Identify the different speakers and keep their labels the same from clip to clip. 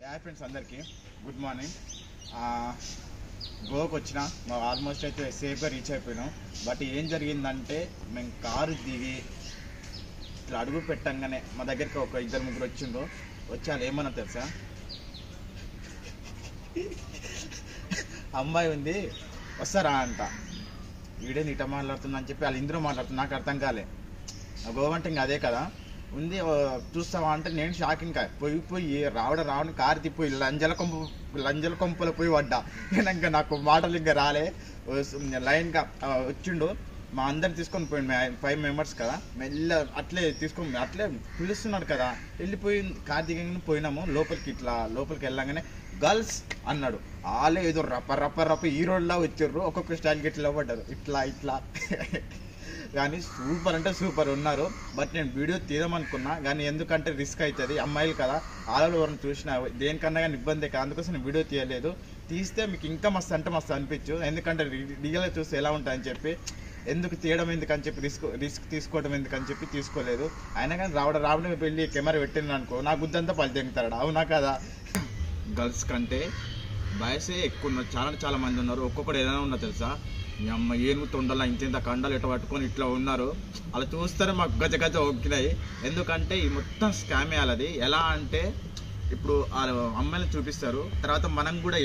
Speaker 1: Hi friends, అందరికీ good morning. గోవాకి వచ్చిన ఆల్మోస్ట్ అయితే సేఫ్గా రీచ్ అయిపోయినాం. బట్ ఏం జరిగిందంటే మేము కారు దిగి ఇట్లా అడుగు పెట్టంగానే మా దగ్గరికి ఒక ఇద్దరు ముగ్గురు వచ్చిండ్రు. వచ్చి వాళ్ళు ఏమన్నా తెలుసా, అమ్మాయి ఉంది వస్తారా అంట. వీడే నీట మాట్లాడుతుందని చెప్పి వాళ్ళు ఇందులో మాట్లాడుతుంది. నాకు అర్థం కాలే. గోవా అంటే ఇంకా అదే కదా ఉంది. చూస్తావా అంటే నేను షాకింగ్ పోయి రావడం కారు తిప్పిపోయి లంజల కొంపలో పోయి పడ్డా. ఇంకా నాకు మాటలు ఇంకా రాలే. లైన్గా వచ్చిండు, మా అందరిని తీసుకొని పోయిండు. 5 మెంబర్స్ కదా, మెల్ల అట్లే తీసుకొని అట్లే పిలుస్తున్నాడు కదా. వెళ్ళిపోయి కారు దిగంగానే పోయినాము లోపలికి. లోపలికి వెళ్ళంగానే గర్ల్స్ అన్నాడు. వాళ్ళే ఏదో రప్ప ఈ రోడ్లా వచ్చారు. ఒక్కొక్క స్టైల్కి ఇట్లా పడ్డారు, ఇట్లా కానీ సూపర్ అంటే సూపర్ ఉన్నారు. బట్ నేను వీడియో తీయమనుకున్నా కానీ ఎందుకంటే రిస్క్ అవుతుంది, అమ్మాయిలు కదా, ఆడవాళ్ళు ఎవరిని చూసినా దేనికన్నా కానీ ఇబ్బంది కదా. అందుకోసం నేను వీడియో తీయలేదు. తీస్తే మీకు ఇంకా మస్తు అంటే మస్తు అనిపించు, ఎందుకంటే రియల్గా చూస్తే ఎలా ఉంటుందని చెప్పి. ఎందుకు తీయడం ఎందుకని చెప్పి రిస్క్ తీసుకోవడం ఎందుకని చెప్పి తీసుకోలేదు. అయినా కానీ రావడం వెళ్ళి కెమెరా పెట్టింది అనుకో, నా గుద్దంతా పళ్ళు తింటాడు. అవునా కదా. గర్ల్స్ కంటే బాయ్సే ఎక్కువ ఉన్నారు, చాలా మంది ఉన్నారు. ఒక్కొక్కడు ఎలా ఉన్నా తెలుసా, మీ అమ్మ ఏనుగు తొండలా ఇంత కండలు ఇట్లా పట్టుకొని ఇట్లా ఉన్నారు. అలా చూస్తారే మాకు గజ ఒక్కినాయి. ఎందుకంటే ఈ మొత్తం స్కామ్ వేయాలది. ఎలా అంటే ఇప్పుడు వాళ్ళ అమ్మాయిని చూపిస్తారు, తర్వాత మనం కూడా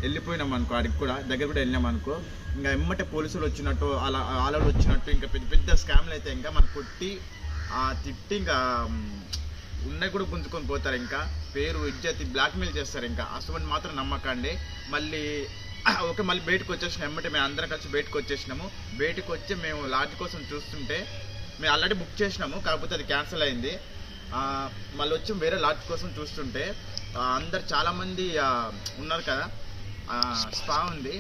Speaker 1: వెళ్ళిపోయినాం అనుకో, ఆడికి కూడా దగ్గర కూడా వెళ్ళినాం అనుకో, ఇంకా ఎమ్మటే పోలీసులు వచ్చినట్టు అలా ఆలలు వచ్చినట్టు ఇంకా పెద్ద స్కామ్లు అయితే ఇంకా మనం కొట్టి తిట్టి ఇంకా ఉన్నాయి కూడా గుంజుకొని పోతారు. ఇంకా పేరు ఇజ్జతి బ్లాక్మెయిల్ చేస్తారు. ఇంకా అటువంటి మాత్రం నమ్మకండి. మళ్ళీ బయటకు వచ్చేసినాం. ఎమ్మటే మేము అందరం కలిసి బయటకు వచ్చేసినాము. బయటకు వచ్చి మేము లాడ్జ్ కోసం చూస్తుంటే మేము ఆల్రెడీ బుక్ చేసినాము, కాకపోతే అది క్యాన్సిల్ అయింది. మళ్ళీ వచ్చి వేరే లాడ్జ్ కోసం చూస్తుంటే అందరు చాలామంది ఉన్నారు కదా. స్పా ఉంది,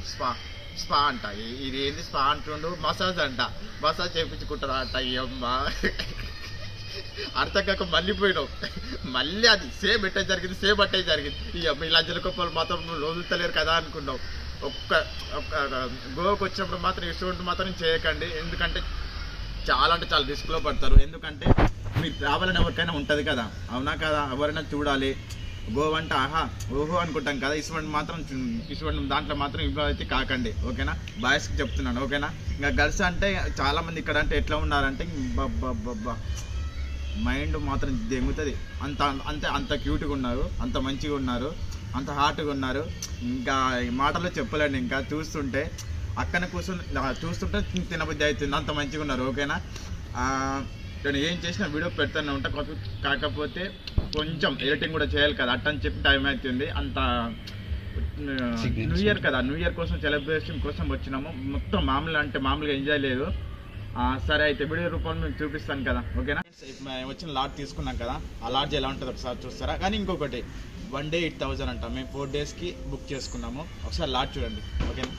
Speaker 1: స్పా అంట. ఇది ఏంది స్పా అంటుండు, మసాజ్ అంట. మసాజ్ చేయించుకుంటారా అంట. అమ్మా అర్థం కాక మళ్ళీ పోయినావు. మళ్ళీ అది సేమ్ అట్టే జరిగింది. ఈ అమ్మాయి లంజల కుప్పలు మాత్రం రోజుతలేరు కదా అనుకున్నావు. ఒక్క గోవాకి వచ్చినప్పుడు మాత్రం ఇటువంటి మాత్రం చేయకండి. ఎందుకంటే చాలా అంటే చాలా రిస్క్లో పడతారు. ఎందుకంటే మీరు రావాలని ఎవరికైనా ఉంటుంది కదా, అవునా కదా. ఎవరైనా చూడాలి గోవా అంటే ఓహో అనుకుంటాం కదా. ఇటువంటి దాంట్లో మాత్రం ఇన్వాల్వ్ అయితే కాకండి, ఓకేనా. బాయ్స్కి చెప్తున్నాను, ఓకేనా. ఇంకా గర్ల్స్ అంటే చాలామంది ఇక్కడ అంటే ఎట్లా ఉన్నారంటే మైండ్ మాత్రం దెంగుతుంది. అంత క్యూట్గా ఉన్నారు, అంత మంచిగా ఉన్నారు, అంత హార్ట్గా ఉన్నారు. ఇంకా మాటల్లో చెప్పలేండి. ఇంకా చూస్తుంటే అక్కన చూస్తుంటే తినబుద్ధి అవుతుంది, అంత మంచిగా ఉన్నారు, ఓకేనా. నేను ఏం చేసినా వీడియో పెడతానే ఉంటా. కాకపోతే కొంచెం ఎడిటింగ్ కూడా చేయాలి కదా, అట్టని చెప్పి టైం అవుతుంది. అంత న్యూ ఇయర్ కదా, న్యూ ఇయర్ కోసం సెలబ్రేషన్ కోసం వచ్చినాము. మొత్తం మామూలుగా ఎంజాయ్ లేదు. సరే అయితే వీడియో రూపంలో మేము చూపిస్తాను కదా, ఓకేనా. మేము వచ్చిన లాడ్జ్ తీసుకున్నాం కదా, ఆ లాడ్జ్ ఎలా ఉంటుంది ఒకసారి చూస్తారా. కానీ ఇంకొకటి 1 day 8,000 అంట. మేము 4 daysకి బుక్ చేసుకున్నాము. ఒకసారి లాడ్జ్ చూడండి, ఓకేనా.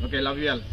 Speaker 1: Okay, love you all.